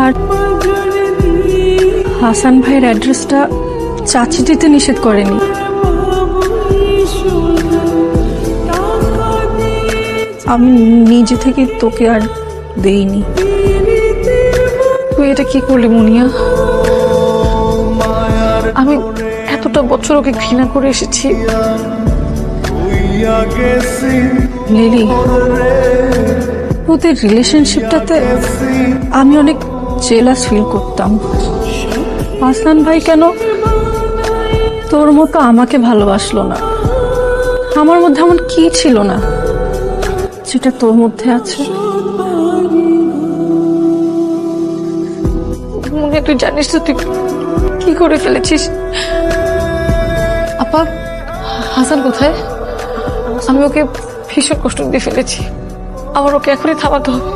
আর হাসান ভাইয়ের অ্যাড্রেসটা চাচি দিতে নিষেধ করেনি। আমি নিজে থেকে তোকে আর দেইনি। তুই এটা কি করলি মুনিয়া? আমি এতটা বছর ওকে ঘৃণা করে এসেছি। লিলি, ওদের রিলেশনশিপটাতে আমি অনেক জেলাস ফিল করতাম। হাসান ভাই কেন তোর মতো আমাকে ভালোবাসলো না? আমার মধ্যে এমন কি ছিল না যেটা তোর মধ্যে আছে? মনে তুই জানিস তো তুই কি করে ফেলেছিস? আপা, হাসান কোথায়? আমি ওকে ভীষণ কষ্ট দিয়ে ফেলেছি। আমার ওকে এখনই থামাতে হবে।